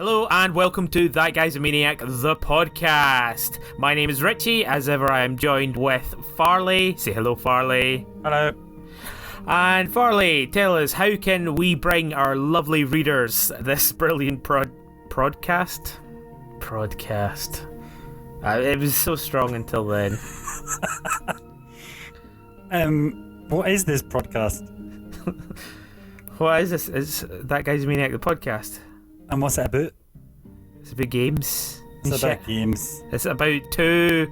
Hello and welcome to That Guy's a Maniac, the podcast. My name is Richie. As ever, I am joined with Farley. Say hello, Farley. Hello. And Farley, tell us, how can we bring our lovely readers this brilliant podcast? It was so strong until then. What is this podcast? What is this? It's That Guy's a Maniac, the podcast. And what's it about? It's about games. It's about games. It's about two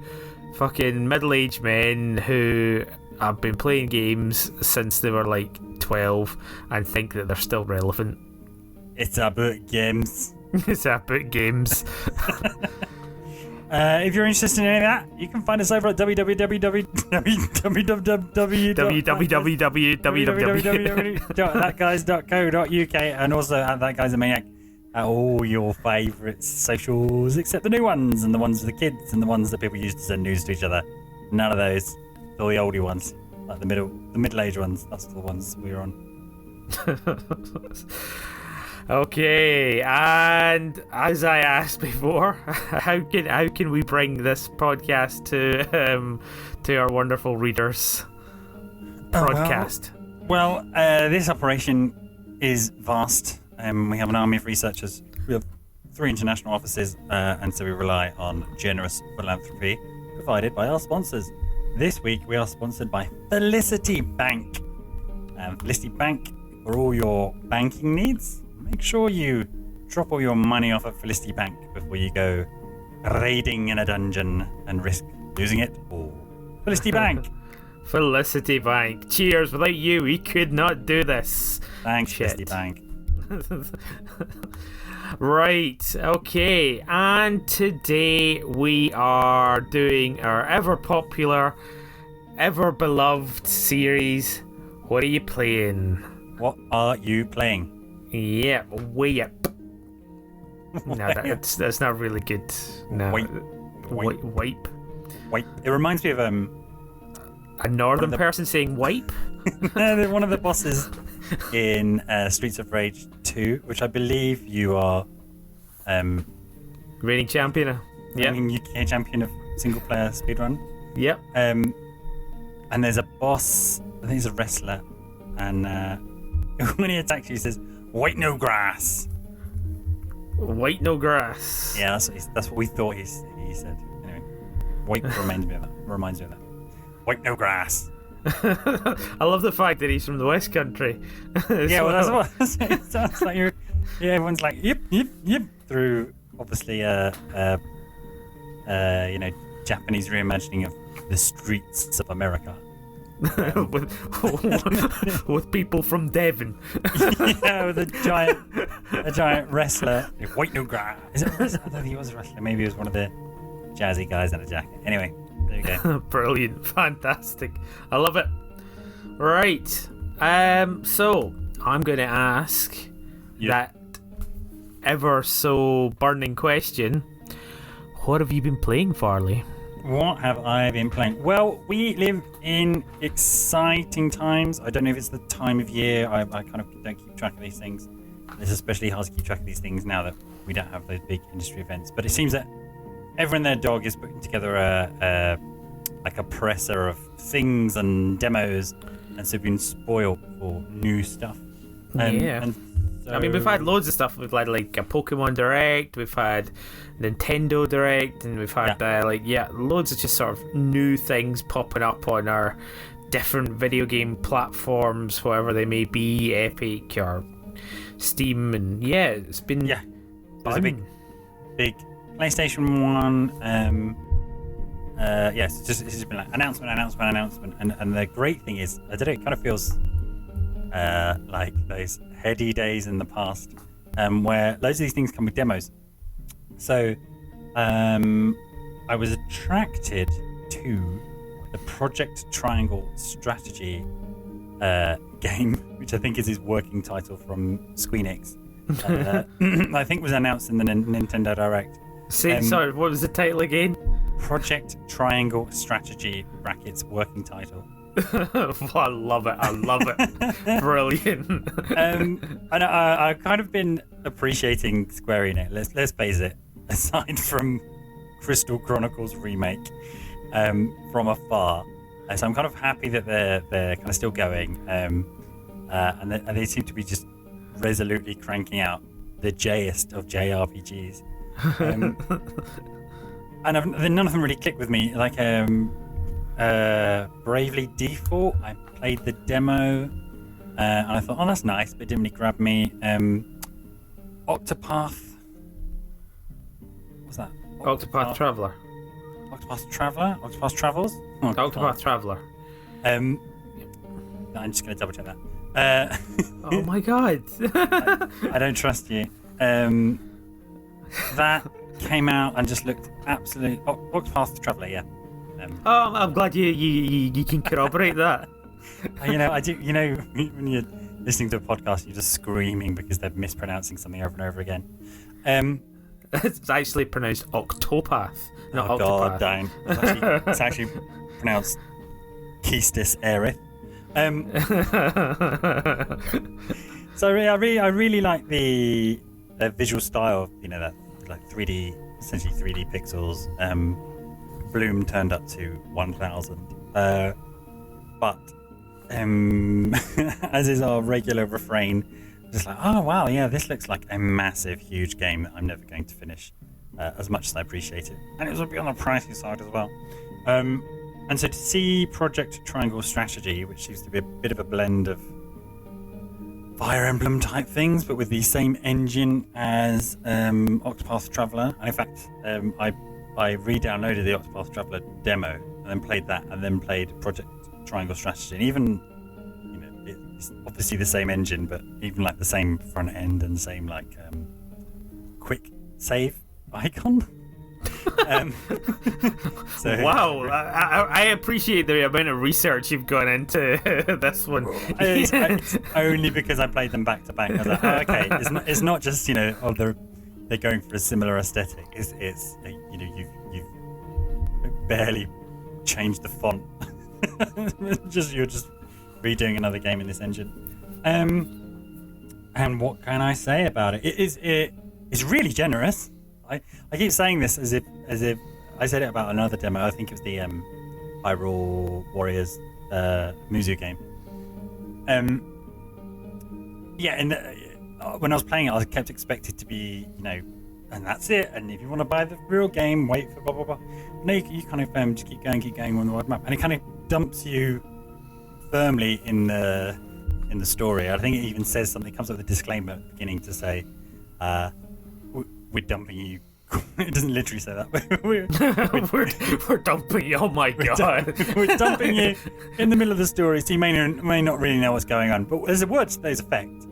fucking middle-aged men who have been playing games since they were like 12 and think that they're still relevant. It's about games. It's about games. If you're interested in any of that, you can find us over at www.thatguys.co.uk and also at That Guy's a Maniac at all your favourite socials, except the new ones and the ones with the kids and the ones that people use to send news to each other. None of those. All the oldie ones, like the middle-aged ones. That's the ones we're on. Okay, and as I asked before, how can we bring this podcast to our wonderful readers? Podcast. Well, this operation is vast. We have an army of researchers. We have 3 international offices, and so we rely on generous philanthropy provided by our sponsors. This week we are sponsored by Felicity Bank. Felicity Bank for all your banking needs. Make sure you drop all your money off at Felicity Bank before you go raiding in a dungeon and risk losing it all. Felicity Bank. Felicity Bank. Cheers. Without you, we could not do this. Thanks, Felicity Bank. Right, okay, and today we are doing our ever popular, ever beloved series, What Are You Playing? What are you playing? Yeah, way up. No, that's not really good. No. Wipe. It reminds me of a northern person saying wipe? One of the bosses in Streets of Rage 2, which I believe you are reigning champion. Yeah. UK champion of single player speedrun. Yep. And there's a boss, I think he's a wrestler, and when he attacks you he says, "White no grass." White no grass. Yeah, that's what we thought he said. Anyway, white reminds me of that. White no grass. I love the fact that he's from the West Country. Yeah, well, that's what it sounds like. Everyone's like yip through obviously Japanese reimagining of the streets of America. with people from Devon. Yeah, with a giant wrestler. White no grass. Is it a wrestler? I don't think he was a wrestler. Maybe he was one of the jazzy guys in a jacket. Anyway, there you go. Brilliant, fantastic. I love it. Right. So I'm going to ask that ever so burning question. What have you been playing, Farley? What have I been playing? Well, we live in exciting times. I don't know if it's the time of year. I kind of don't keep track of these things. It's especially hard to keep track of these things now that we don't have those big industry events. But it seems that everyone and their dog is putting together a presser of things and demos, and so we've been spoiled for new stuff. Yeah. And so, I mean, we've had loads of stuff. We've had like a Pokemon Direct, we've had Nintendo Direct, and we've had loads of just sort of new things popping up on our different video game platforms, whatever they may be, Epic or Steam, and it's been there's a big PlayStation 1. It's just been like announcement, and the great thing is, I don't know, it kind of feels like those heady days in the past, where loads of these things come with demos. So I was attracted to the Project Triangle strategy game, which I think is his working title from Squeenix. I think was announced in the Nintendo Direct. Sorry, what was the title again? Project Triangle Strategy (working title). I love it. I love it. Brilliant. And I've kind of been appreciating Square Enix. Let's face it. Aside from Crystal Chronicles remake, from afar, so I'm kind of happy that they're kind of still going, and they seem to be just resolutely cranking out the J-est of JRPGs. And none of them really clicked with me. Like Bravely Default, I played the demo, and I thought, oh, that's nice, but it didn't really grab me. Octopath. What's that? Octopath Traveler. Octopath Traveler? Octopath Travels? Oh, Octopath Traveler. I'm just going to double check that. Oh my god. I don't trust you. That came out and just looked absolutely... Octopath Traveler, yeah. Oh, I'm glad you can corroborate that. I do. When you're listening to a podcast, you're just screaming because they're mispronouncing something over and over again. It's actually pronounced Octopath, not oh Octopath. God, don't. It's actually pronounced Keistis Aerith. So I really like the visual style of, that like 3D, essentially 3D pixels. Bloom turned up to 1,000. But as is our regular refrain, just like, oh wow, yeah, this looks like a massive, huge game that I'm never going to finish, as much as I appreciate it. And it was a bit on the pricey side as well. And so to see Project Triangle Strategy, which seems to be a bit of a blend of Fire Emblem type things, but with the same engine as Octopath Traveler. And in fact, I re-downloaded the Octopath Traveler demo and then played that, and then played Project Triangle Strategy. And even, it's obviously the same engine, but even like the same front end and the same like quick save icon. So, wow, I appreciate the amount of research you've gone into this one. It's only because I played them back to back. I was like, oh, okay, it's not just they're going for a similar aesthetic. It's you've barely changed the font. You're just redoing another game in this engine. And what can I say about it? It's really generous. I keep saying this as if I said it about another demo. I think it was the Hyrule Warriors Muzu game. When I was playing it, I kept expecting to be, and that's it. And if you want to buy the real game, wait for blah blah blah. No, you kind of just keep going on the roadmap, and it kind of dumps you firmly in the story. I think it even says something. It comes up with a disclaimer at the beginning to say, "We're dumping you." It doesn't literally say that, but we're dumping you. Oh my god, we're dumping you in the middle of the story, so you may not really know what's going on. But there's a word to that effect.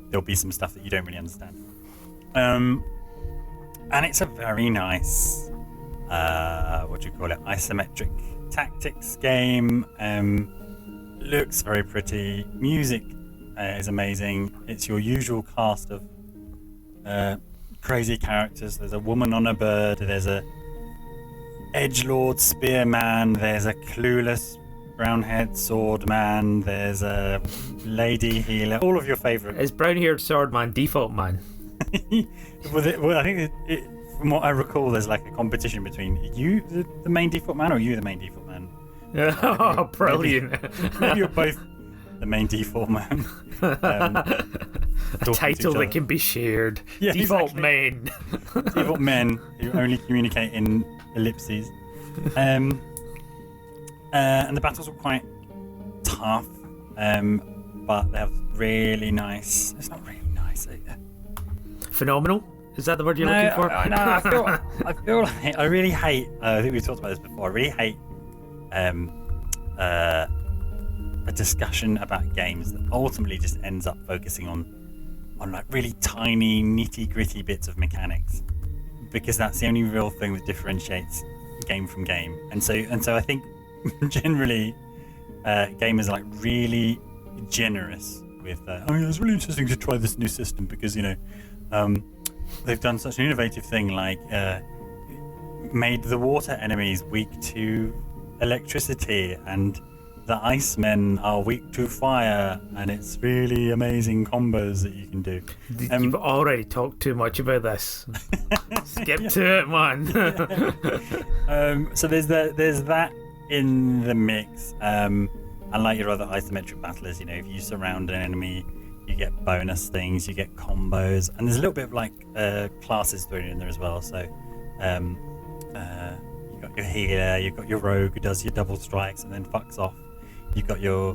There'll be some stuff that you don't really understand. And it's a very nice, isometric tactics game. Looks very pretty. Music is amazing. It's your usual cast of crazy characters. There's a woman on a bird. There's a edgelord spearman. There's a clueless brown-haired sword man. There's a lady healer. All of your favourite. Is brown-haired sword man default man? Well, I think from what I recall, there's like a competition between you, the main default man, or you, the main default man. Oh, brilliant! Maybe you're both the main default man. A title that can be shared. Yeah, default exactly. men. Default men who only communicate in ellipses. And the battles were quite tough, but they have really nice. It's not really nice. Phenomenal. Is that the word you're looking for? No, I feel like I really hate. I think we've talked about this before. I really hate a discussion about games that ultimately just ends up focusing on like really tiny, nitty-gritty bits of mechanics, because that's the only real thing that differentiates game from game. And so I think generally gamers are like really generous with it's really interesting to try this new system because they've done such an innovative thing, like made the water enemies weak to electricity, and the Icemen are weak to fire, and it's really amazing combos that you can do. You've already talked too much about this. Skip to it, man. So there's that in the mix. Unlike your other isometric battlers, if you surround an enemy, you get bonus things, you get combos, and there's a little bit of classes thrown in there as well. So you've got your healer, you've got your rogue who does your double strikes and then fucks off. You've got your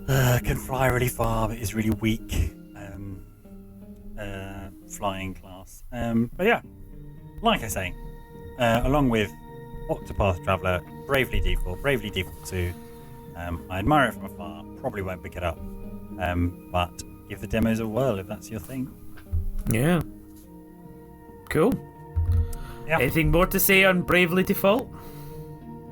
can fly really far but is really weak flying class. But yeah, like I say, along with Octopath Traveler, Bravely Default 2, I admire it from afar, probably won't pick it up, but give the demos a whirl if that's your thing. Yeah. Cool. Yeah. Anything more to say on Bravely Default?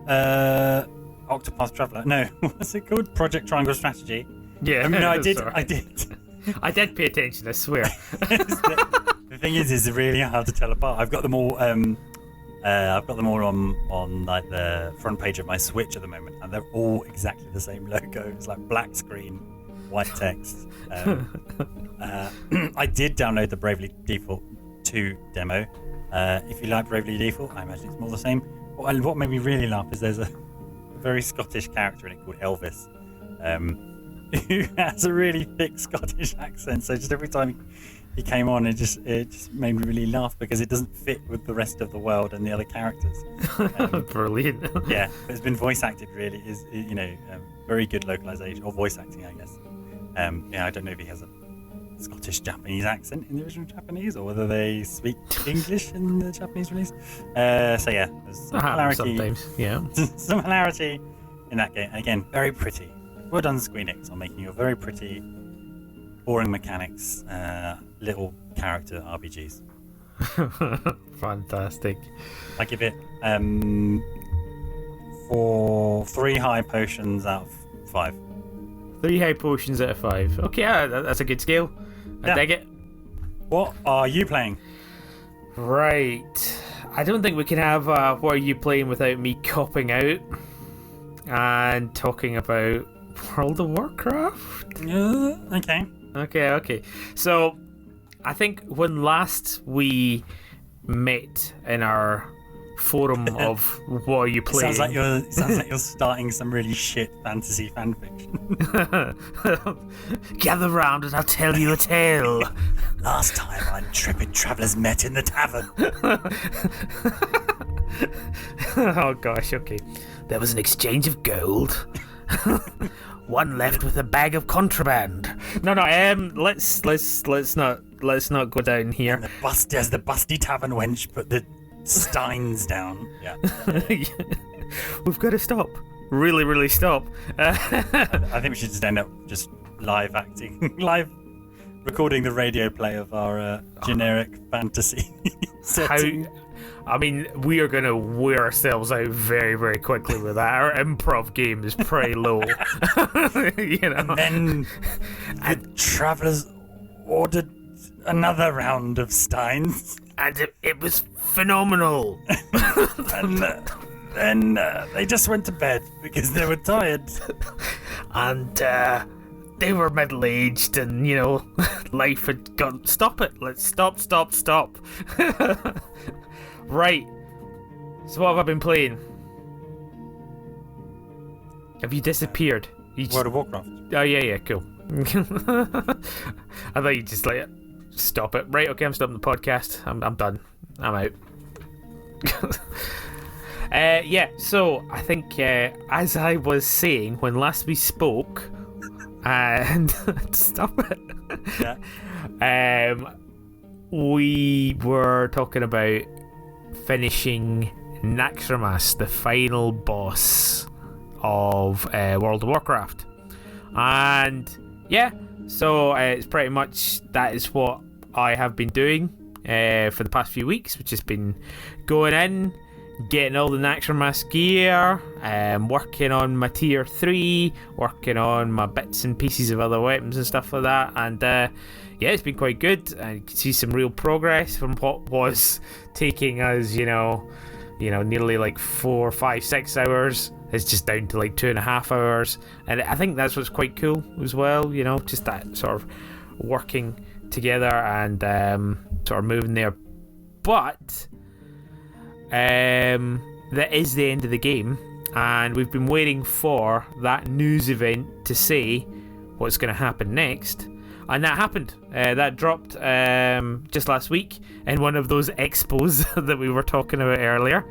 Octopath Traveler. No, what's it called? Project Triangle Strategy. Yeah. No, I did. Sorry. I did. I did pay attention, I swear. The thing is, it's really hard to tell apart. I've got them all. On the front page of my Switch at the moment, and they're all exactly the same logo. It's like black screen, white text. I did download the Bravely Default 2 demo. If you like Bravely Default, I imagine it's more the same. What made me really laugh is there's a very Scottish character in it called Elvis, who has a really thick Scottish accent. So just every time he came on, it just made me really laugh because it doesn't fit with the rest of the world and the other characters. Brilliant. Yeah, but it's been voice acted. Really, is very good localization or voice acting, I guess. I don't know if he has a Scottish Japanese accent in the original Japanese, or whether they speak English in the Japanese release. So yeah, there's some hilarity. Sometimes, yeah. Some hilarity in that game, and again, very pretty. Well done, Squeenix, on making a very pretty, boring mechanics, little character RPGs. Fantastic. I give it for 3 high potions out of 5. 3 high potions out of 5. Okay, that's a good scale. I dig it. What are you playing? Right. I don't think we can have What Are You Playing without me copping out and talking about World of Warcraft. Okay. So, I think when last we met in our forum of What Are You Playing? Sounds like you're starting some really shit fantasy fanfiction. Gather round and I'll tell you a tale. Last time our intrepid travellers met in the tavern. Oh gosh, okay. There was an exchange of gold. One left with a bag of contraband. No. Let's not go down here. And there's the busty tavern wench put the steins down. Yeah. We've got to stop. Really stop. I think we should just end up just live recording the radio play of our generic fantasy setting. We are going to wear ourselves out very, very quickly with that. Our improv game is pretty low. And then the travellers ordered another round of steins. And it was phenomenal. And then they just went to bed because they were tired. And they were middle-aged and, life had gone... Stop it. Let's stop. Right. So what have I been playing? Have you disappeared? World of Warcraft. Oh, yeah, cool. I thought you just stop it. Right, okay, I'm stopping the podcast. I'm done. I'm out. So I think as I was saying when last we spoke, and stop it. Yeah. We were talking about finishing Naxxramas, the final boss of World of Warcraft, and so it's pretty much that is what I have been doing for the past few weeks, which has been going in, getting all the Naxxramas gear, working on my tier 3, working on my bits and pieces of other weapons and stuff like that, and it's been quite good. I can see some real progress from what was taking us, nearly like 4, 5, 6 hours. It's just down to like 2.5 hours, and I think that's what's quite cool as well. Just that sort of working together and sort of moving there. But that is the end of the game, and we've been waiting for that news event to say what's going to happen next, and that happened. That dropped just last week in one of those expos that we were talking about earlier.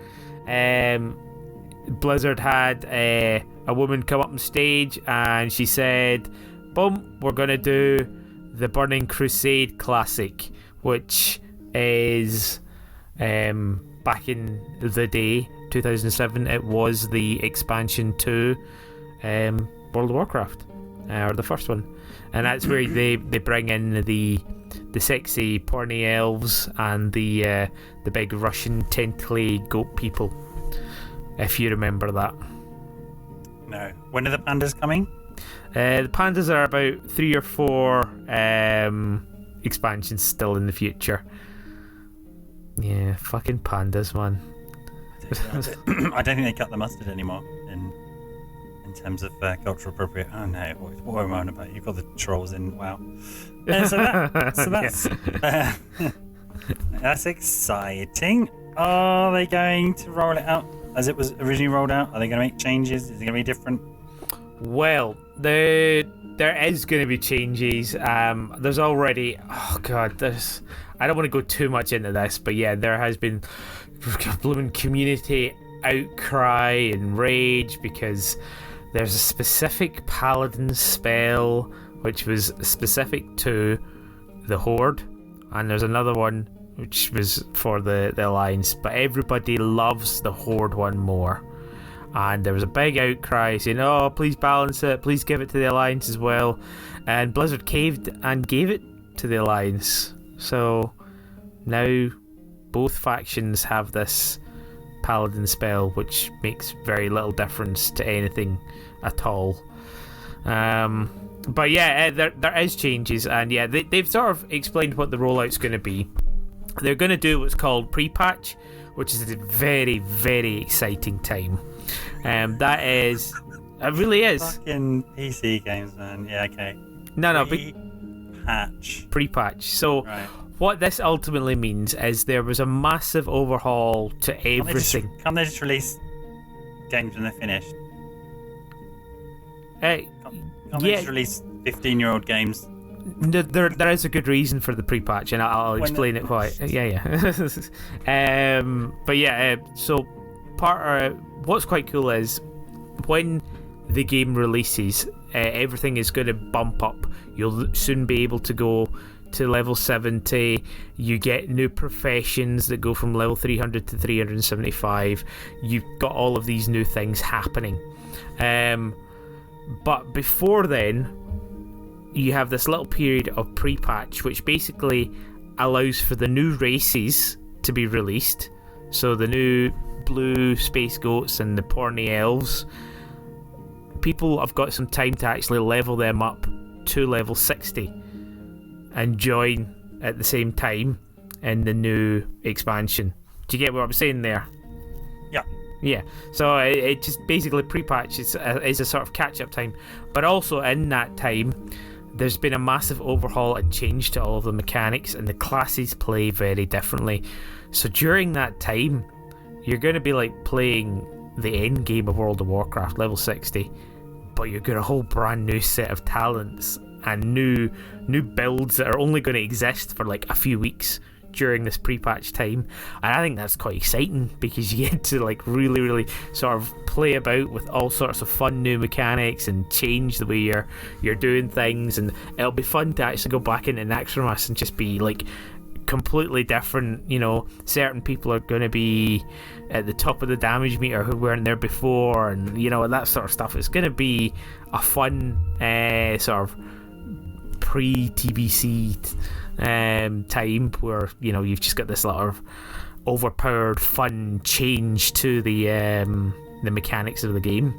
Blizzard had a woman come up on stage, and she said, boom, we're going to do the Burning Crusade Classic, which is back in the day, 2007, it was the expansion to World of Warcraft, or the first one, and that's where they bring in the sexy porny elves and the big Russian tentacly goat people, if you remember that. No. When are the pandas coming? The pandas are about 3 or 4 expansions still in the future. Yeah, fucking pandas, man. I don't think they cut the mustard anymore in terms of cultural appropriate. Oh no, what am I on about? You've got the trolls in. Wow. That's that's exciting. Are they going to roll it out as it was originally rolled out? Are they going to make changes? Is it going to be different? Well, there is going to be changes. There's already... Oh, God, I don't want to go too much into this, but yeah, there has been blooming community outcry and rage because there's a specific paladin spell which was specific to the Horde, and there's another one which was for the Alliance, but everybody loves the Horde one more. And there was a big outcry saying, oh, please balance it, please give it to the Alliance as well. And Blizzard caved and gave it to the Alliance. So now both factions have this paladin spell, which makes very little difference to anything at all. But yeah, there is changes, and yeah, they've sort of explained what the rollout's going to be. They're going to do what's called pre-patch, which is a very, very exciting time. That is... It really is. Fucking PC games, man. Yeah, okay. No. Pre-patch. So, right. What this ultimately means is there was a massive overhaul to everything. Can't they just release games when they're finished? Can't they just release 15-year-old games? No, there is a good reason for the pre-patch, and I'll explain it quite. Yeah. But yeah, so what's quite cool is when the game releases, everything is going to bump up. You'll soon be able to go to level 70. You get new professions that go from level 300 to 375. You've got all of these new things happening. But before then, you have this little period of pre-patch, which basically allows for the new races to be released. So the new blue space goats and the porny elves. People have got some time to actually level them up to level 60 and join at the same time in the new expansion. Do you get what I'm saying there? Yeah, so it just basically pre-patch is a sort of catch-up time. But also in that time, there's been a massive overhaul and change to all of the mechanics, and the classes play very differently. So during that time, you're going to be like playing the end game of World of Warcraft, level 60, but you've got a whole brand new set of talents and new builds that are only going to exist for like a few weeks during this pre-patch time. And I think that's quite exciting because you get to like really, really sort of play about with all sorts of fun new mechanics and change the way you're doing things, and it'll be fun to actually go back into Naxxramas and just be like completely different. Certain people are going to be at the top of the damage meter who weren't there before, and that sort of stuff. It's going to be a fun sort of pre-TBC time where you've just got this sort of overpowered fun change to the mechanics of the game.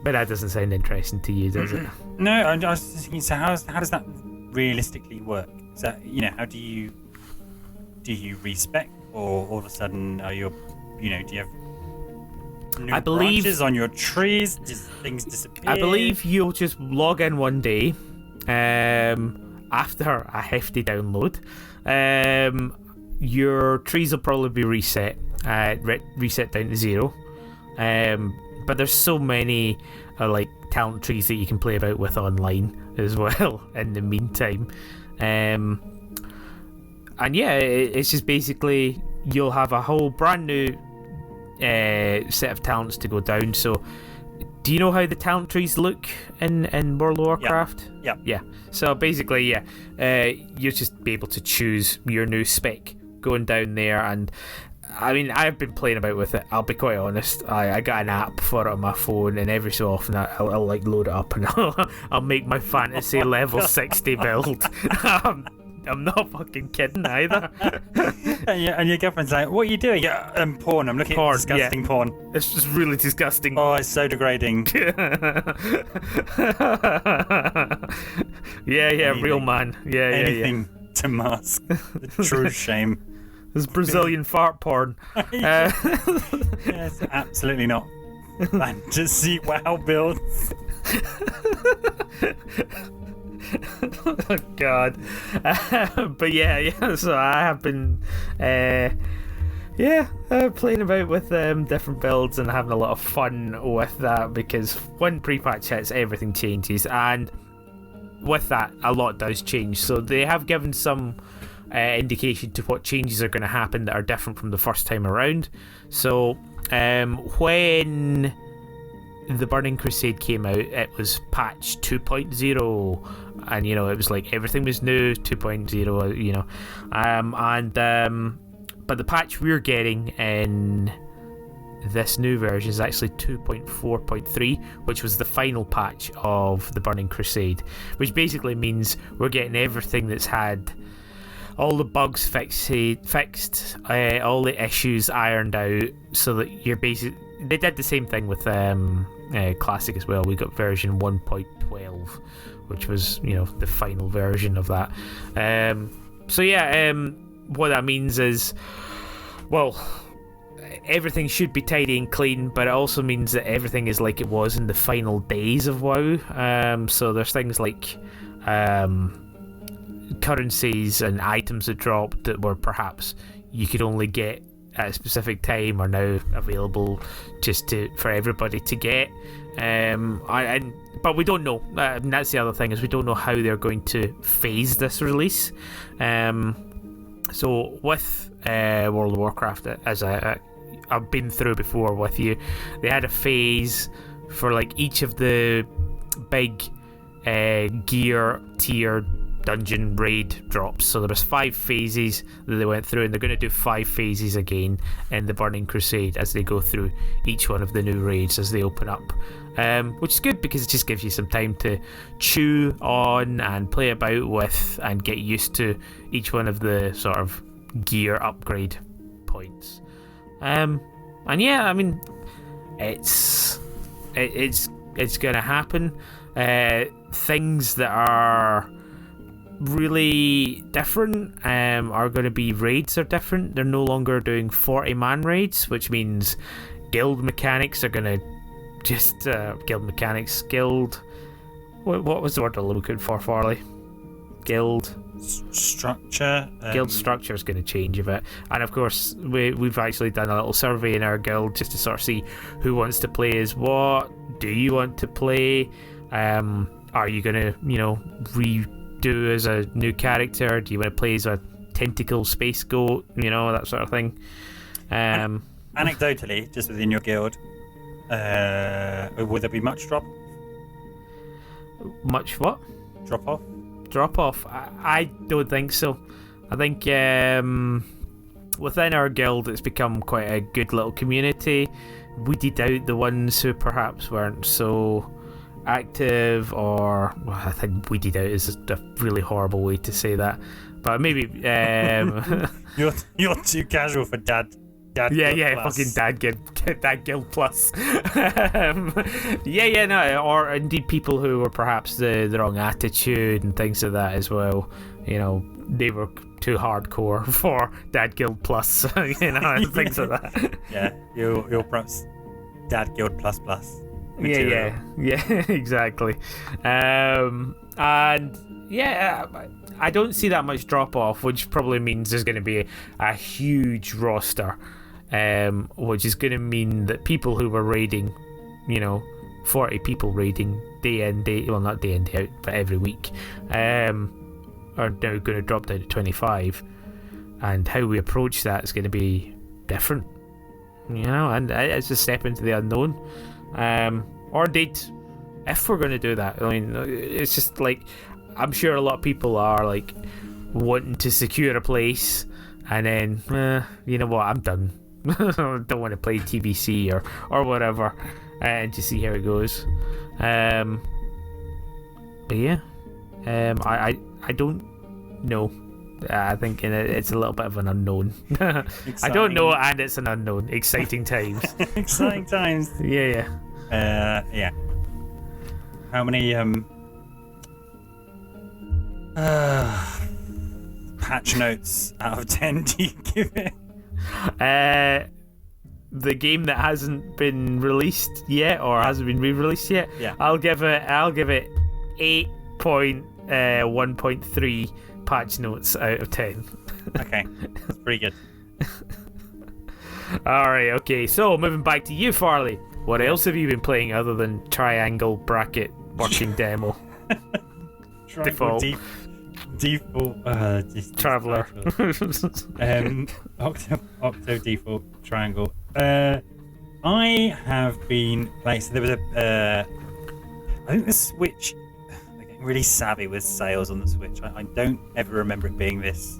But that doesn't sound interesting to you, does it? No, I was just thinking, so how does that realistically work? So how do you respec, or all of a sudden are your do you have new I believe branches on your trees? Does things disappear? I believe you'll just log in one day, after a hefty download. Your trees will probably be reset down to 0. But there's so many like talent trees that you can play about with online as well in the meantime. And yeah, it's just basically you'll have a whole brand new set of talents to go down. So do you know how the talent trees look in World of Warcraft? Yeah. So basically, you'll just be able to choose your new spec going down there. And I mean, I've been playing about with it, I'll be quite honest. I got an app for it on my phone, and every so often I'll like load it up and I'll make my fantasy level 60 build. I'm not fucking kidding either. and your girlfriend's like, "What are you doing?" Yeah, porn. I'm looking at disgusting porn. It's just really disgusting. Oh, it's so degrading. Real man. Anything to mask the true shame. There's Brazilian fart porn. Yes, absolutely not. Fantasy WoW builds. Oh God. But yeah. So I have been, playing about with different builds and having a lot of fun with that, because when pre-patch hits, everything changes, and with that, a lot does change. So they have given some indication to what changes are going to happen that are different from the first time around. So when the Burning Crusade came out, it was patch 2.0, and it was like everything was new. 2.0, but the patch we're getting in this new version is actually 2.4.3, which was the final patch of the Burning Crusade, which basically means we're getting everything that's had all the bugs fixed, all the issues ironed out, so that you're basically... They did the same thing with Classic as well. We got version 1.12, which was, the final version of that. What that means is, well, everything should be tidy and clean, but it also means that everything is like it was in the final days of WoW. So there's things like currencies and items that dropped that were perhaps you could only get at a specific time are now available just for everybody to get. But we don't know. That's the other thing, is we don't know how they're going to phase this release. So with World of Warcraft, as I've been through before with you, they had a phase for like each of the big gear tier dungeon raid drops. So there was 5 phases that they went through, and they're going to do 5 phases again in the Burning Crusade as they go through each one of the new raids as they open up, which is good because it just gives you some time to chew on and play about with and get used to each one of the sort of gear upgrade points. And yeah, I mean, it's gonna happen. Things that are really different are going to be raids are different. They're no longer doing 40-man raids, which means guild mechanics are going to just guild what was the word I'm looking for, Farley? Guild structure. Guild structure is going to change a bit, and of course we've actually done a little survey in our guild just to sort of see who wants to play as what. Do you want to play? Are you going to redo as a new character? Do you want to play as a tentacle space goat? That sort of thing. Anecdotally, just within your guild, would there be much drop? Much what? Drop off? Drop off? I don't think so. I think within our guild it's become quite a good little community. Weeded out the ones who perhaps weren't so active, or I think weeded out is a really horrible way to say that, but maybe you're too casual for dad fucking dad guild plus. Or indeed people who were perhaps the wrong attitude and things like that as well. They were too hardcore for Dad Guild Plus, and things like that. Yeah, you're perhaps Dad Guild plus material. Yeah, exactly. And yeah, I don't see that much drop off, which probably means there's going to be a huge roster, which is going to mean that people who were raiding, 40 people raiding day in, not day in, day out, but every week, are now going to drop down to 25, and how we approach that is going to be different, and it's a step into the unknown, or indeed, if we're going to do that. I mean, it's just like, I'm sure a lot of people are like wanting to secure a place, and then you know what, I'm done. Don't want to play TBC or whatever, and to see how it goes. But yeah, I don't know. I think it's a little bit of an unknown. I don't know, and it's an unknown. Exciting times. Exciting times. Yeah. Yeah. How many patch notes out of 10 do you give it? The game that hasn't been released yet, or hasn't been re-released yet. Yeah. I'll give it 8.1.3 patch notes out of 10. Okay, that's pretty good. Alright, okay, so moving back to you, Farley. What else have you been playing other than Triangle Bracket Working Demo? Default. Default Traveller. Octo Default Triangle. I have been playing. So there was I think the Switch. They're getting really savvy with sales on the Switch. I don't ever remember it being this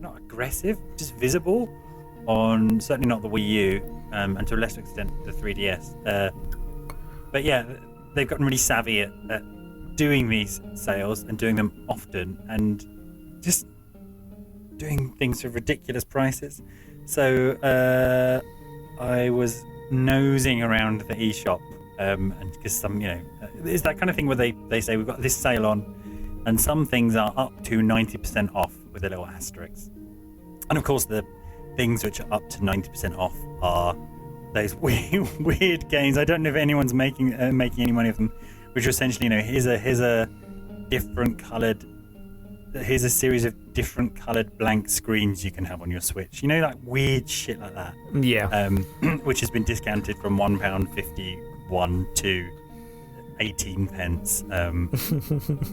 not aggressive, just visible on certainly not the Wii U, and to a lesser extent the 3DS. But yeah, they've gotten really savvy at doing these sales and doing them often, and just doing things for ridiculous prices. So I was nosing around the eShop, and because some, it's that kind of thing where they say we've got this sale on, and some things are up to 90% off with a little asterisk. And of course, the things which are up to 90% off are those weird games. I don't know if anyone's making any money of them, which are essentially, here's a different coloured. Here's a series of different coloured blank screens you can have on your Switch. Like weird shit like that. Yeah. Which has been discounted from £1.51 to 18 pence.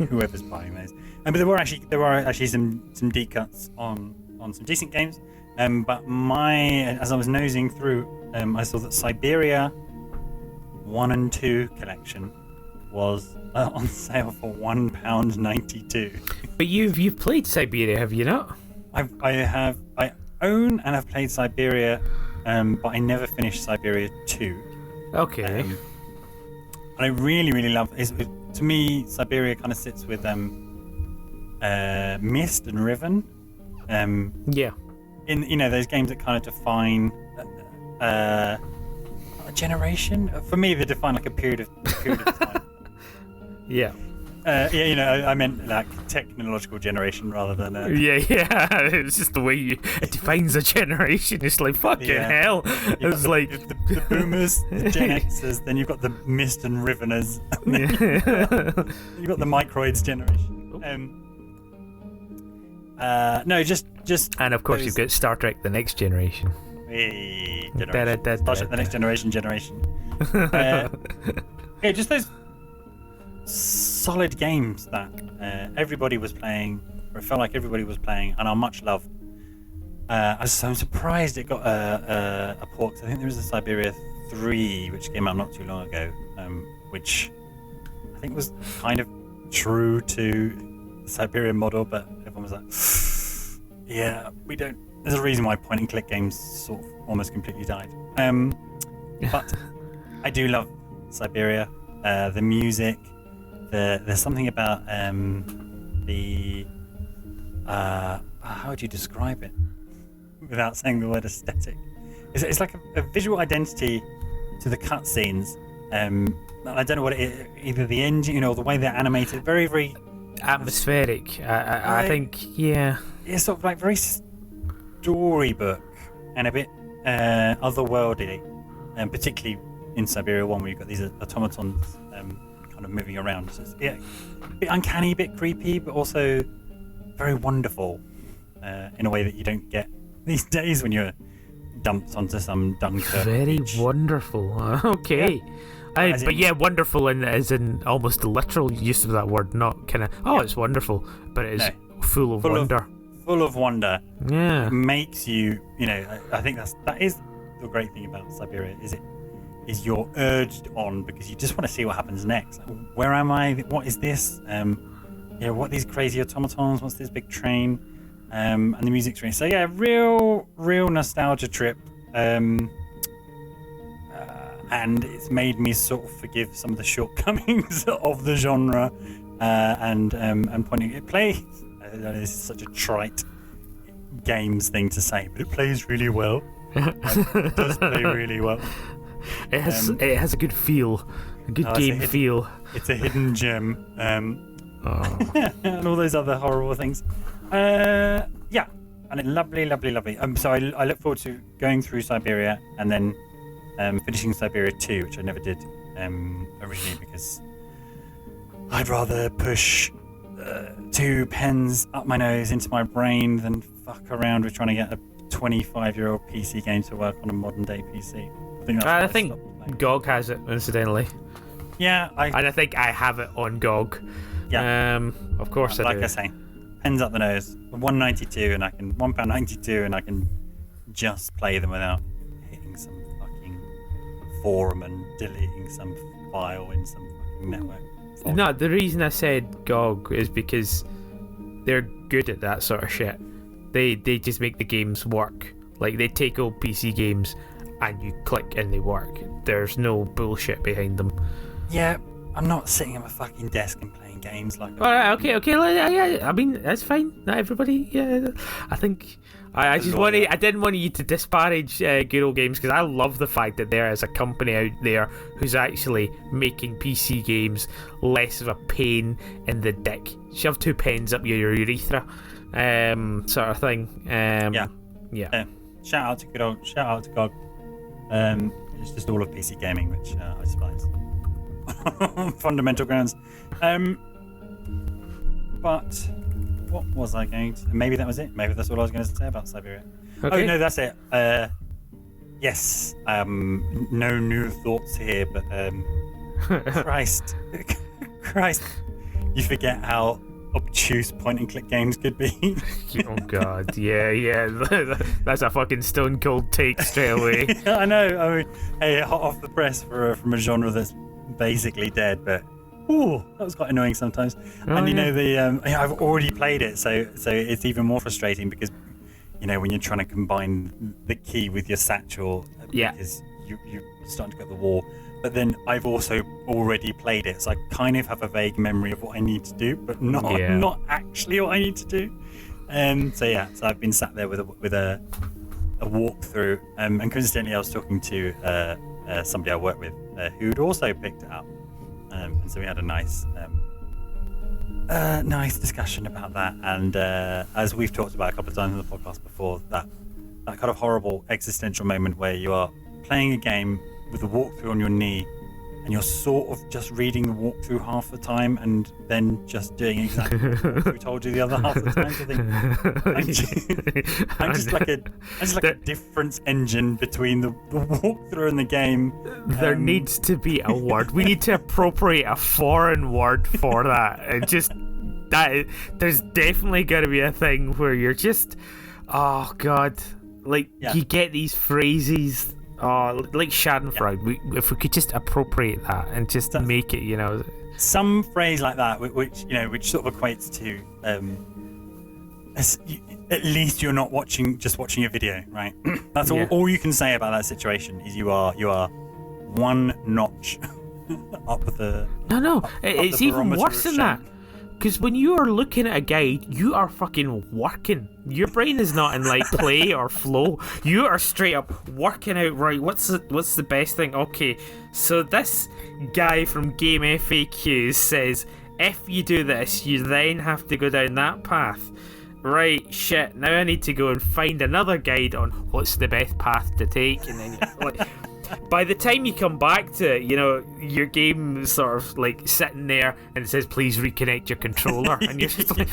Whoever's buying those. But there were actually some deep cuts on some decent games. But as I was nosing through, I saw that Siberia 1 and 2 collection was on sale for £1.92. But you've played Siberia, have you not? I own and have played Siberia, but I never finished Siberia 2. Okay. And I really, really love it. To me, Siberia kind of sits with Myst and Riven. Yeah. In those games that kind of define a generation. For me, they define like a period of time. Yeah. I meant like technological generation rather than. Yeah. It's just the way it defines a generation. It's like fucking hell. It's like the boomers, the Gen Xers, then you've got the Myst and Riveners. You've got the Microids generation. No, just. And of course, you've got Star Trek: The Next Generation. Star Trek: The Next Generation. Yeah, just those solid games that everybody was playing, or it felt like everybody was playing, and are much loved. I'm surprised it got a port. I think there was a Siberia 3 which came out not too long ago, which I think was kind of true to the Siberian model, but everyone was like, yeah, we don't. There's a reason why point and click games sort of almost completely died. But I do love Siberia. The music. There's something about how would you describe it without saying the word aesthetic? It's like a visual identity to the cutscenes. I don't know what it is, either the engine, the way they're animated, very, very atmospheric. I think, yeah. It's sort of like very storybook and a bit otherworldly, and particularly in Siberia 1, where you've got these automatons kind of moving around. So it's a bit uncanny, a bit creepy, but also very wonderful in a way that you don't get these days when you're dumped onto some Dunkirk Very beach. wonderful. Okay. Yeah. But yeah, wonderful as in almost the literal use of that word, not kind of, it's wonderful, but it is full of wonder. Full of wonder. Yeah. It makes you, I think that is the great thing about Siberia, is you're urged on because you just want to see what happens next. Where am I? What is this? What are these crazy automatons? What's this big train? And the music's really... So yeah, real nostalgia trip. And it's made me sort of forgive some of the shortcomings of the genre and pointing it plays. This is such a trite games thing to say, but it plays really well. It does play really well. It has a good feel, a good game feel. It's a hidden gem, and all those other horrible things. And it's lovely. So I look forward to going through Siberia and then finishing Siberia 2, which I never did originally because I'd rather push 2 pens up my nose into my brain than fuck around with trying to get a 25-year-old PC game to work on a modern day PC. I think GOG has it, incidentally. Yeah, and I think I have it on GOG. Yeah, of course I do. Like I say, pens up the nose. £1.92 and I can £1.92 and I can just play them without hitting some fucking forum and deleting some file in some fucking network. No, the reason I said GOG is because they're good at that sort of shit. They just make the games work. Like, they take old PC games and you click and they work. There's no bullshit behind them. Yeah, I'm not sitting at my fucking desk and playing games like that. Alright, okay. Yeah, I mean, that's fine. Not everybody. Yeah, I think I didn't want you to disparage good old games because I love the fact that there is a company out there who's actually making PC games less of a pain in the dick. Shove 2 pens up your urethra, sort of thing. Yeah. Shout out to GOG. It's just all of PC gaming, which I despise. Fundamental grounds. But what was I going to... Maybe that was it. Maybe that's all I was going to say about Siberia. Okay. Oh, no, that's it. Yes. No new thoughts here, but... Christ. You forget how obtuse point-and-click games could be. Oh, God. Yeah. That's a fucking stone-cold take straight away. I know. I mean, hey, hot off the press from a genre that's basically dead, but... Ooh, that was quite annoying sometimes. I've already played it, so it's even more frustrating because, when you're trying to combine the key with your satchel, because you're starting to go to the wall. But then I've also already played it, so I kind of have a vague memory of what I need to do, but not actually what I need to do. So I've been sat there with a walkthrough, and coincidentally, I was talking to somebody I work with who'd also picked it up. And so we had a nice discussion about that. And as we've talked about a couple of times on the podcast before, that kind of horrible existential moment where you are playing a game with a walkthrough on your knee and you're sort of just reading the walkthrough half the time and then just doing exactly what the walkthrough told you the other half the time. So I'm just like a difference engine between the walkthrough and the game. There needs to be a word. We need to appropriate a foreign word for that. There's definitely got to be a thing where you're just, oh God, you get these phrases. Oh, like Schadenfreude. If we could just appropriate that and just make it, some phrase like that, which sort of equates to, at least you're not watching a video, right? That's all you can say about that situation is you are one notch up the. No, it's even worse than that. Because when you are looking at a guide, you are fucking working. Your brain is not in play or flow. You are straight up working out. Right, what's the best thing? Okay, so this guy from Game FAQs says if you do this, you then have to go down that path. Right, shit, now I need to go and find another guide on what's the best path to take, and then like, by the time you come back to it, your game is sort of like sitting there and it says please reconnect your controller and you're just like,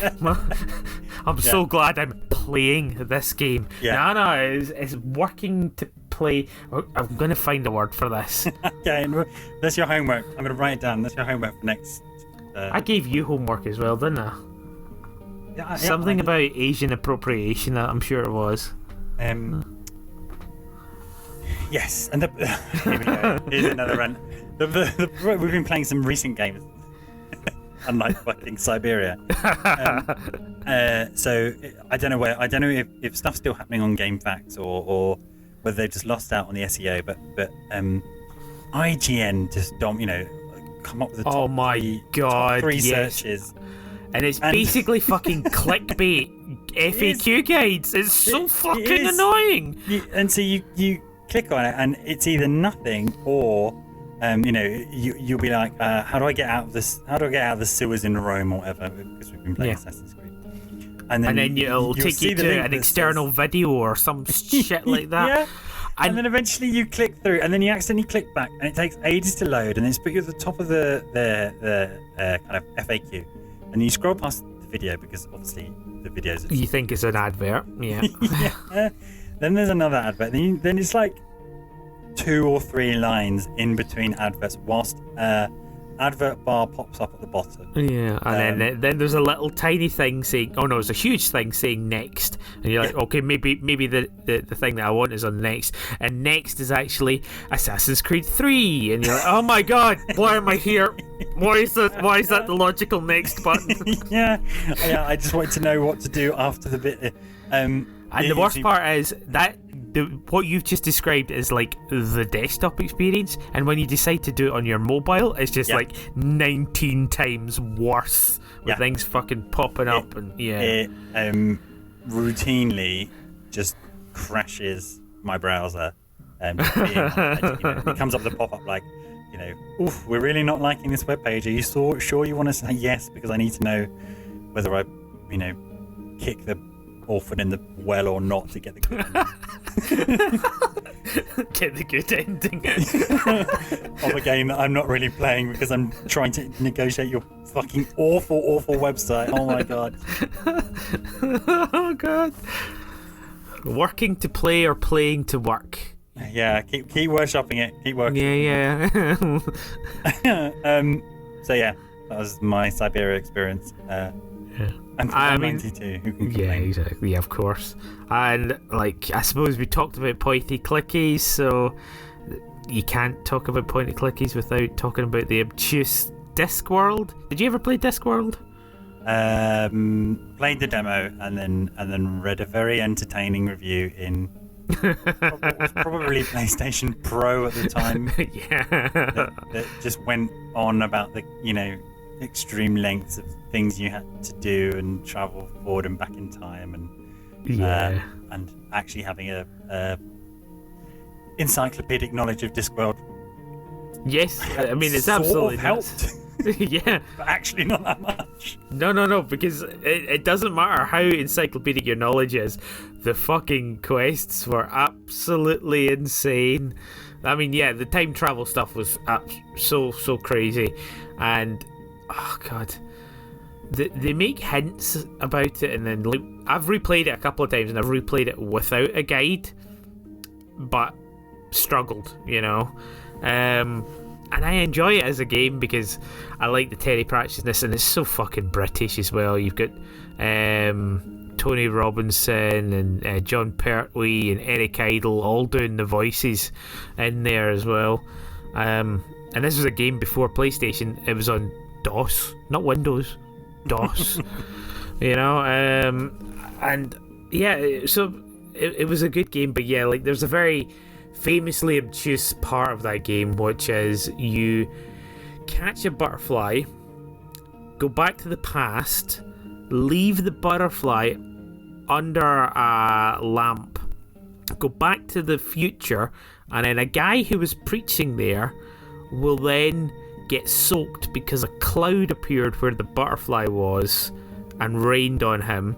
I'm so glad I'm playing this game. No, it's working to play. I'm going to find a word for this. Okay, that's your homework. I'm going to write it down. That's your homework for next. I gave you homework as well, didn't I? Something about Asian appropriation, I'm sure it was. Yes, and here we go. Here's another run. We've been playing some recent games, unlike fucking Siberia. So I don't know if stuff's still happening on GameFAQs or whether they've just lost out on the SEO. But IGN just come up with the top three searches. And it's basically fucking clickbait FAQ guides. It's so fucking annoying. And so you click on it, and it's either nothing or, you'll be like, how do I get out of this? How do I get out of the sewers in Rome or whatever? Because we've been playing Assassin's Creed. And then it'll take you to an external video or some shit like that. Yeah. And then eventually you click through, and then you accidentally click back, and it takes ages to load, and it's put you at the top of the kind of FAQ. And you scroll past the video because obviously the videos. You think it's an advert, yeah. Yeah. Then there's another advert. Then it's like 2 or 3 lines in between adverts, whilst advert bar pops up at the bottom. Yeah, and then there's a little tiny thing saying, oh no, it's a huge thing saying next, and you're like, okay, maybe the thing that I want is on next, and next is actually Assassin's Creed 3, and you're like, oh my god, why am I here? Why is that the logical next button? yeah, I just wanted to know what to do after the bit. And the worst part is that what you've just described is like the desktop experience, and when you decide to do it on your mobile, it's just like 19 times worse with things fucking popping up, and it routinely just crashes my browser. It comes up the pop-up like, oof, we're really not liking this webpage. Are you sure you want to say yes? Because I need to know whether I, kick the orphan in the well or not to get the good ending. Get the good ending of a game that I'm not really playing because I'm trying to negotiate your fucking awful website. Oh my god. Oh god. Working to play or playing to work. Yeah, keep workshopping it. Keep working. Yeah. So yeah, that was my Siberia experience. And I mean, who can complain? Exactly, of course. And I suppose we talked about pointy clickies, so you can't talk about pointy clickies without talking about the obtuse Discworld. Did you ever play Discworld? Played the demo and then read a very entertaining review in probably PlayStation Pro at the time. that just went on about the extreme lengths of things you had to do and travel forward and back in time, and actually having a encyclopedic knowledge of Discworld. Yes, I mean it's absolutely helped. Yeah, but actually not that much. No, because it doesn't matter how encyclopedic your knowledge is. The fucking quests were absolutely insane. I mean, the time travel stuff was so crazy, and oh god, they make hints about it, and then I've replayed it a couple of times, and I've replayed it without a guide, but struggled, and I enjoy it as a game because I like the Terry Pratchettness, and it's so fucking British as well. You've got Tony Robinson and John Pertwee and Eric Idle all doing the voices in there as well. And this was a game before PlayStation. It was on DOS, not Windows, DOS. And so it was a good game, but there's a very famously obtuse part of that game, which is you catch a butterfly, go back to the past, leave the butterfly under a lamp, go back to the future, and then a guy who was preaching there will then get soaked because a cloud appeared where the butterfly was and rained on him,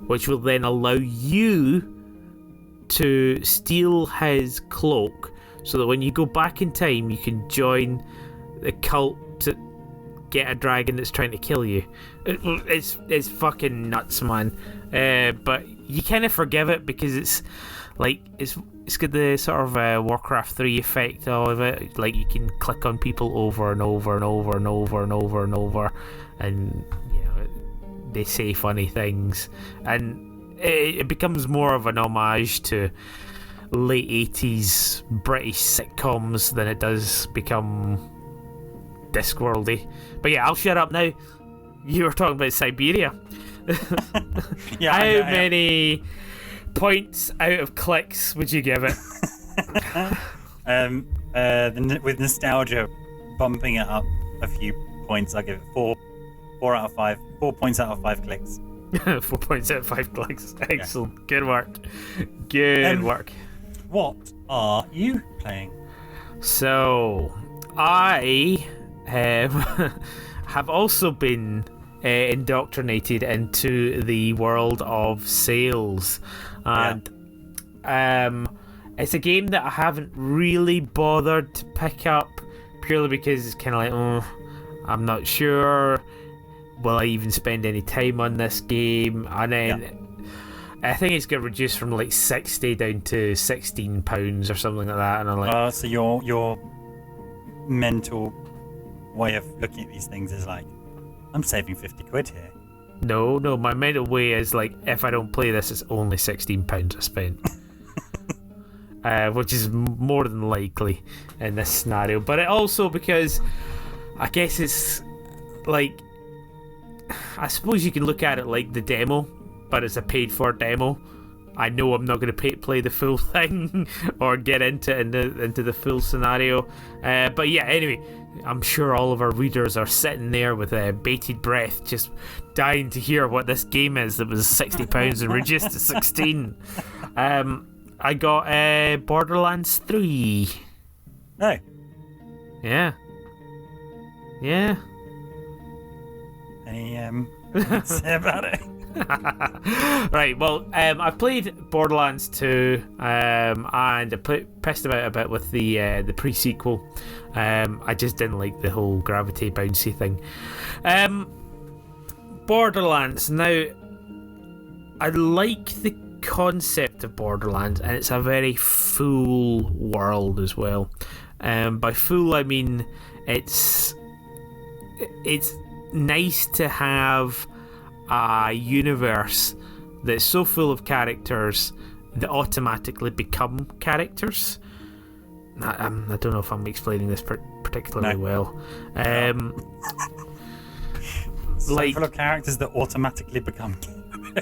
which will then allow you to steal his cloak so that when you go back in time you can join the cult to get a dragon that's trying to kill you. It's fucking nuts, man. But you kind of forgive it because it's like it's got the sort of Warcraft 3 effect of it. Like you can click on people over and over and over and over and over and over, and you know they say funny things, and it becomes more of an homage to late 80s British sitcoms than it does become Discworldy. But yeah, I'll shut up now. You were talking about Siberia. Yeah. How many points out of clicks would you give it? With nostalgia bumping it up a few points, I give it 4 out of 5. 4 points out of 5 clicks. 4 points out of 5 clicks. Excellent. Yeah. Good work. Good work. What are you playing? So, I have also been indoctrinated into the world of sales, and it's a game that I haven't really bothered to pick up purely because it's kind of like, I'm not sure, will I even spend any time on this game? And then I think it's got reduced from like 60 down to £16 or something like that, and I'm like, so your mental way of looking at these things is like, I'm saving 50 quid here. No, my mental way is like, if I don't play this, it's only £16 I spent. Which is more than likely in this scenario. But it also, because I guess it's like, I suppose you can look at it like the demo, but it's a paid for demo. I know I'm not going to play the full thing or get into the full scenario. But yeah, anyway, I'm sure all of our readers are sitting there with a bated breath, just dying to hear what this game is that was £60 and reduced to 16. I got Borderlands 3. No. Yeah. Any to say about it? Right, well, I've played Borderlands 2, and I pissed about a bit with the pre-sequel. I just didn't like the whole gravity bouncy thing. Borderlands, now, I like the concept of Borderlands, and it's a very full world as well. By full, I mean it's nice to have a universe that's so full of characters that automatically become characters. I don't know if I'm explaining this particularly well. So like full of characters that automatically become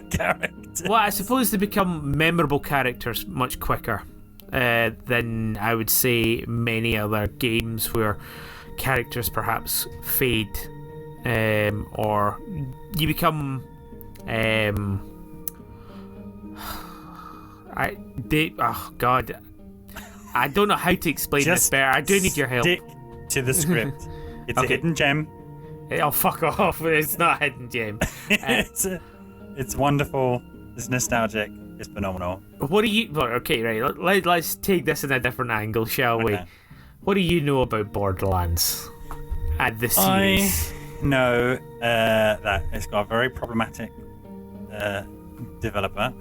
characters. Well, I suppose they become memorable characters much quicker than I would say many other games where characters perhaps fade, or you become oh god, I don't know how to explain this better. I do need your help. Stick to the script. It's okay. A hidden gem. Oh, fuck off. It's not a hidden gem. It's wonderful. It's nostalgic. It's phenomenal. What do you... Well, okay, right. Let's take this in a different angle, shall we? What do you know about Borderlands and the series? I know that it's got a very problematic developer.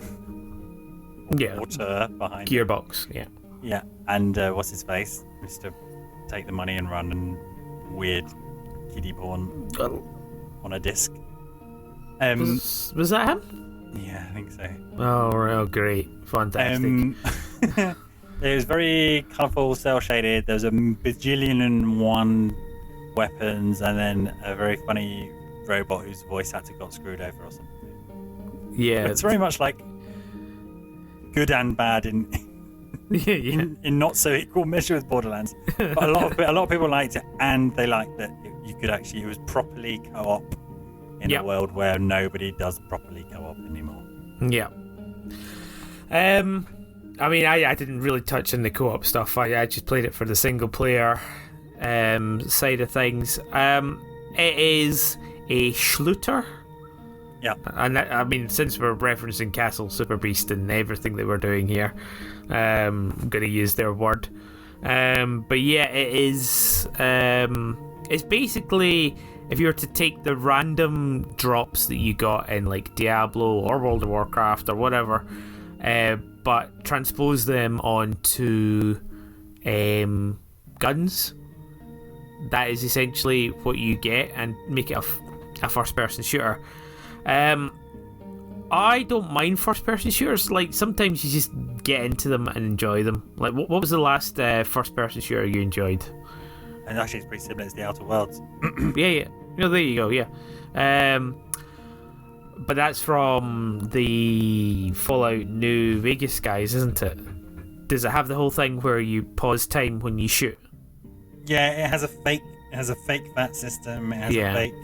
Yeah. Auteur behind Gearbox, it. Yeah. And what's his face? Used to take the money and run and weird kiddie porn on a disc. Was that him? Yeah, I think so. Oh, great. Fantastic. It was very colourful, cel-shaded. There's a bajillion and one weapons, and then a very funny robot whose voice actor got screwed over or something. Yeah. It's very much like good and bad in not so equal measure with Borderlands. But a lot of people liked it, and they liked that it was properly co-op in a world where nobody does properly co-op anymore. Yeah. I mean, I didn't really touch on the co-op stuff. I just played it for the single player side of things. It is a shooter. Yeah. And I mean, since we're referencing Castle Super Beast and everything that we're doing here, I'm going to use their word. But yeah, it is. It's basically, if you were to take the random drops that you got in like Diablo or World of Warcraft or whatever, but transpose them onto guns, that is essentially what you get, and make it a first-person shooter. I don't mind first-person shooters. Like, sometimes you just get into them and enjoy them. Like, what was the last first-person shooter you enjoyed? And actually, it's pretty similar. It's the Outer Worlds. Yeah. No, there you go. Yeah. But that's from the Fallout New Vegas guys, isn't it? Does it have the whole thing where you pause time when you shoot? Yeah, it has a fake VAT system. It has a fake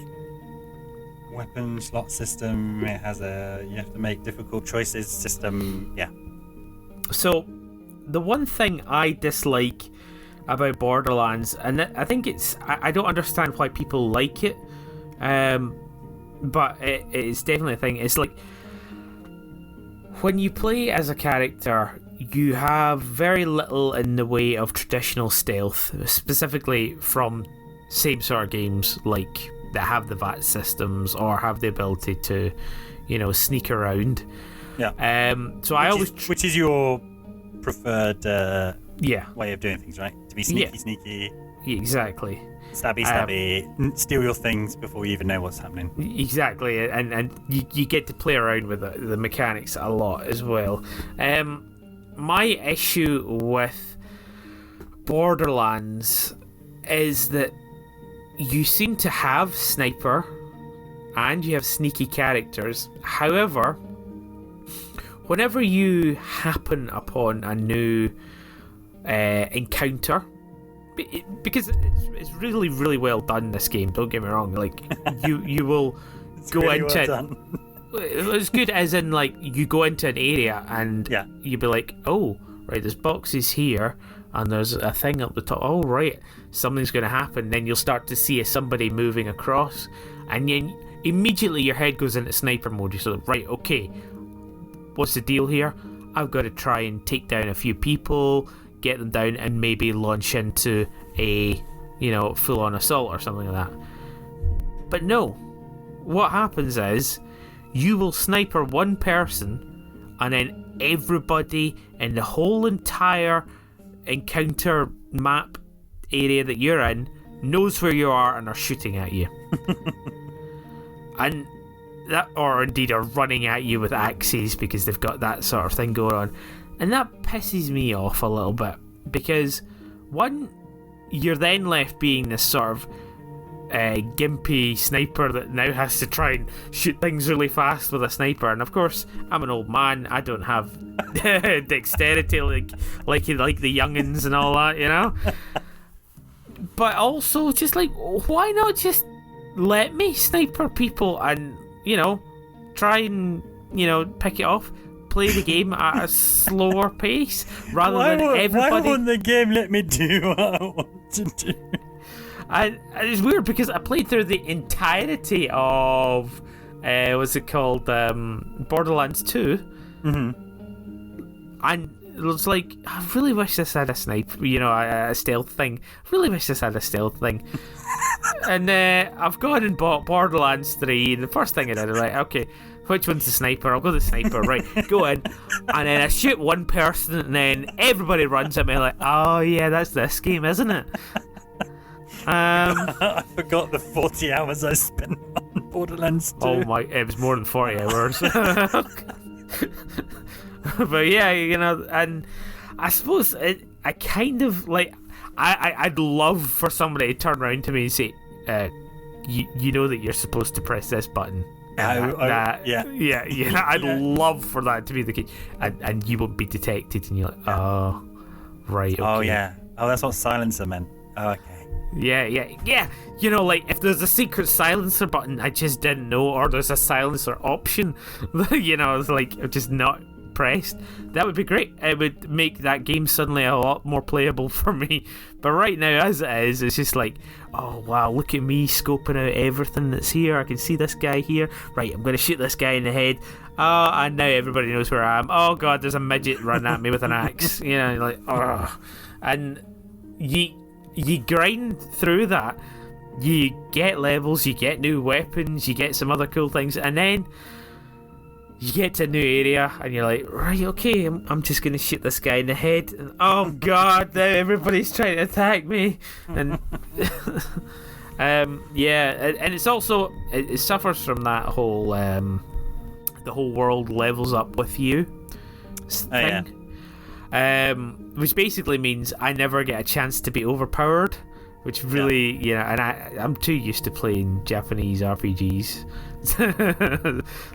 weapon slot system. It has you have to make difficult choices system. Yeah. So the one thing I dislike about Borderlands, and I think I don't understand why people like it, but it's definitely a thing. It's like, when you play as a character, you have very little in the way of traditional stealth, specifically from same sort of games like that have the VAT systems or have the ability to, sneak around. Yeah. Which is your preferred way of doing things, right? To be sneaky. Exactly. Stabby, steal your things before you even know what's happening. Exactly, and you get to play around with the mechanics a lot as well. My issue with Borderlands is that you seem to have sniper and you have sneaky characters. However, whenever you happen upon a new encounter, because it's really, really well done, this game, don't get me wrong, like you will go really into it. It's good as in, like, you go into an area and you'll be like, oh right, there's boxes here and there's a thing up the top, oh right, something's going to happen. Then you'll start to see somebody moving across, and then immediately your head goes into sniper mode. You're sort of, right, okay, what's the deal here? I've got to try and take down a few people, get them down, and maybe launch into a full-on assault or something like that. But no, what happens is you will sniper one person, and then everybody in the whole entire encounter map area that you're in knows where you are and are shooting at you. And that, or indeed are running at you with axes because they've got that sort of thing going on. And that pisses me off a little bit, because one, you're then left being this sort of gimpy sniper that now has to try and shoot things really fast with a sniper. And of course, I'm an old man, I don't have dexterity like the youngins and all that, But also, just like, why not just let me sniper people and try and pick it off, play the game at a slower pace rather than everybody. Why won't the game let me do what I want to do? And it's weird because I played through the entirety of what's it called, Borderlands 2, and it was like, I really wish this had a snipe, a stealth thing. I really wish this had a stealth thing. And I've gone and bought Borderlands 3, and the first thing I did was like, okay, which one's the sniper? I'll go the sniper, right, go in, and then I shoot one person, and then everybody runs at me like, oh yeah, that's this game, isn't it? I forgot the 40 hours I spent on Borderlands 2. Oh my, it was more than 40 hours. But yeah, and I suppose I kind of like, I'd love for somebody to turn around to me and say, you know that you're supposed to press this button. I'd love for that to be the case, and you won't be detected, and you're like, oh right, okay. Oh yeah, oh that's what silencer meant. Oh, okay. Yeah. Like, if there's a secret silencer button I just didn't know, or there's a silencer option, it's like, I'm just not pressed, that would be great. It would make that game suddenly a lot more playable for me. But right now, as it is, it's just like, oh wow, look at me scoping out everything that's here. I can see this guy here. Right, I'm going to shoot this guy in the head. Oh, and now everybody knows where I am. Oh god, there's a midget running at me with an axe. You know, like, oh. And you grind through that. You get levels, you get new weapons, you get some other cool things, and then you get to a new area and you're like, right, okay, I'm just going to shoot this guy in the head, and oh god, now everybody's trying to attack me. And yeah, and it's also, it suffers from that whole the whole world levels up with you thing. Which basically means I never get a chance to be overpowered, which really, you know, and I'm too used to playing Japanese RPGs.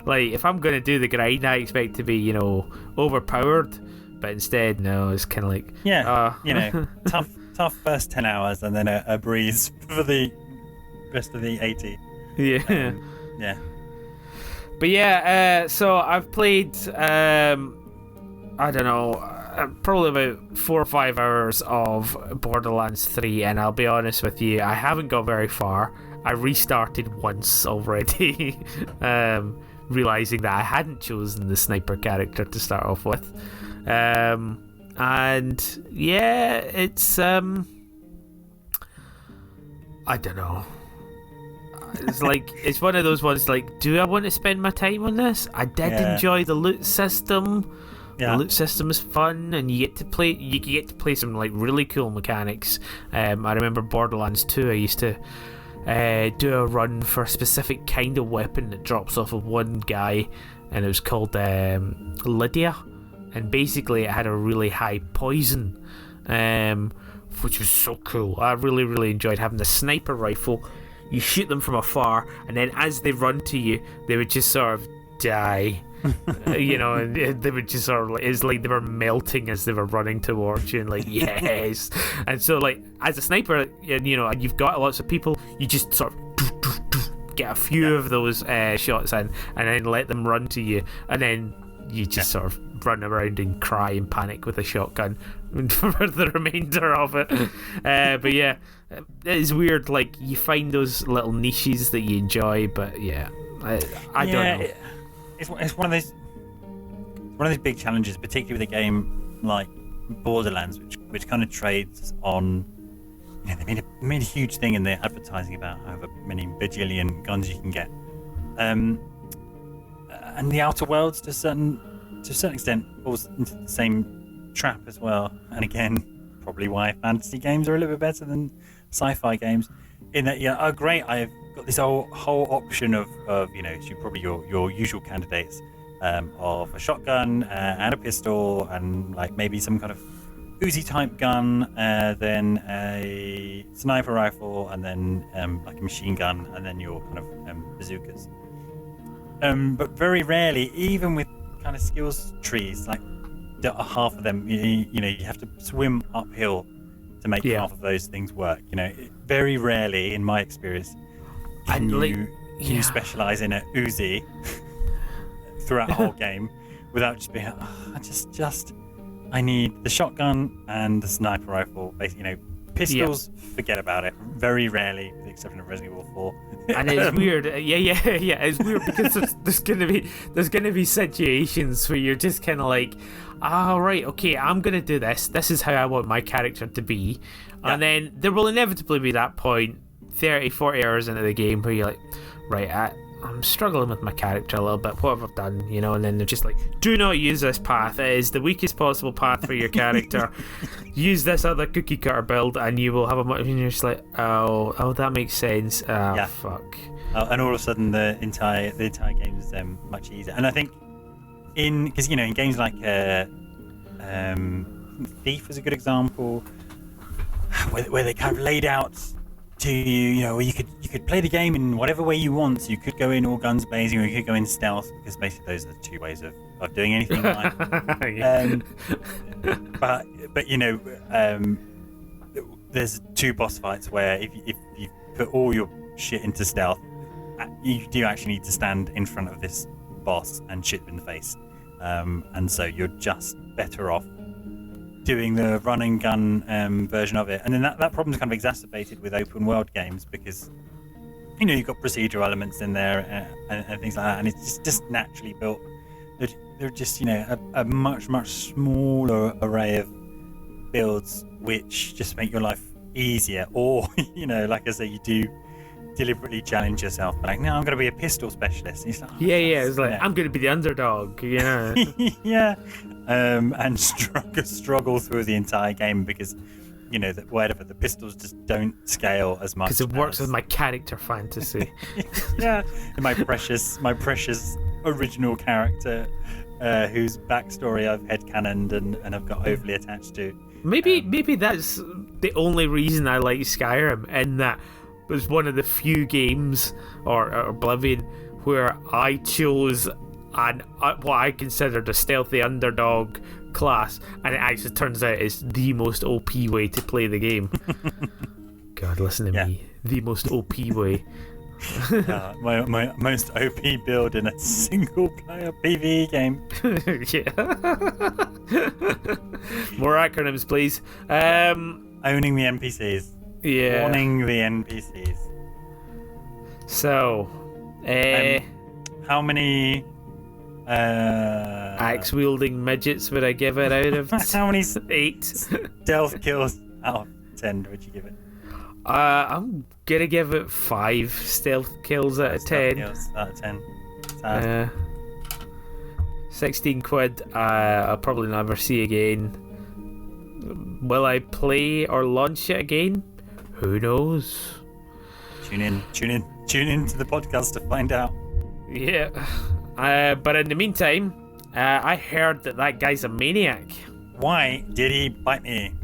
Like, if I'm going to do the grind, I expect to be, you know, overpowered, but instead, no, it's kind of like... Yeah, you know, tough first 10 hours and then a breeze for the rest of the 80. Yeah. Yeah. But yeah, so I've played, I don't know, probably about 4 or 5 hours of Borderlands 3, and I'll be honest with you, I haven't got very far. I restarted once already, realising that I hadn't chosen the sniper character to start off with. And yeah, it's I don't know. It's like, it's one of those ones like, do I want to spend my time on this? I did enjoy the loot system. The loot system is fun, and you get to play some like really cool mechanics. I remember Borderlands 2, I used to do a run for a specific kind of weapon that drops off of one guy, and it was called Lydia, and basically it had a really high poison, which was so cool. I really enjoyed having the sniper rifle. You shoot them from afar, and then as they run to you, they would just sort of die. You know, and they would just sort of like, it's like they were melting as they were running towards you, and like, yes. And so, like, as a sniper, you know, and you've got lots of people, you just sort of get a few of those shots in, and then let them run to you, and then you just sort of run around and cry and panic with a shotgun for the remainder of it. But yeah, it's weird, like, you find those little niches that you enjoy, but yeah, I don't know. It's one of those big challenges, particularly with a game like Borderlands, which kind of trades on, you know, they made a huge thing in their advertising about however many bajillion guns you can get, and the Outer Worlds to a certain extent falls into the same trap as well. And again, probably why fantasy games are a little bit better than sci-fi games, in that, yeah, oh great, I've got this whole option of you know, so probably your usual candidates of a shotgun and a pistol, and like maybe some kind of Uzi type gun, then a sniper rifle, and then like a machine gun, and then your kind of bazookas. But very rarely, even with kind of skills trees, like half of them, you know, you have to swim uphill to make half of those things work. You know, very rarely, in my experience, can you specialize in a Uzi throughout the whole game without just being, I need the shotgun and the sniper rifle. Basically, you know, pistols, forget about it. Very rarely, with the exception of Resident Evil 4. And it's weird. Yeah. It's weird because there's gonna be situations where you're just kind of like, right, okay, I'm gonna do this. This is how I want my character to be, and then there will inevitably be that point, 30-40 hours into the game, where you're like, right, I'm struggling with my character a little bit. What have I done? You know, and then they're just like, do not use this path. It is the weakest possible path for your character. Use this other cookie cutter build, and you will have a much. And you're just like, oh, that makes sense. Fuck. And all of a sudden, the entire game is much easier. And I think because you know, in games like Thief was a good example, where they kind of laid out to you, you know, where you could play the game in whatever way you want. So you could go in all guns blazing, or you could go in stealth, because basically those are the two ways of doing anything in life. But you know, there's 2 boss fights where if you put all your shit into stealth, you do actually need to stand in front of this boss and shoot them in the face. and so you're just better off doing the run and gun version of it. And then that problem's kind of exacerbated with open world games because you've got procedural elements in there and things like that, and it's just naturally built. They're just a much smaller array of builds which just make your life easier, or like I say, you do deliberately challenge yourself, like, no, I'm going to be a pistol specialist. And like, it's like, I'm going to be the underdog, yeah. And struggle through the entire game because whatever, the pistols just don't scale as much because it works with my character fantasy. Yeah, my precious original character whose backstory I've headcanoned and I've got overly attached to. Maybe that's the only reason I like Skyrim, and that was one of the few games, or Oblivion, where I chose what I considered a stealthy underdog class, and it actually turns out it's the most OP way to play the game. God, listen to me. The most OP way. My most OP build in a single player PvE game. Yeah. More acronyms, please. Owning the NPCs. Yeah. Owning the NPCs. So, how many axe wielding midgets would I give it out of? How many 8 stealth kills out of 10 would you give it? I'm gonna give it 5 stealth kills out of 10. Kills out of 10. 16 quid. I'll probably never see again. Will I play or launch it again? Who knows? Tune in to the podcast to find out. Yeah. But in the meantime, I heard that guy's a maniac. Why did he bite me?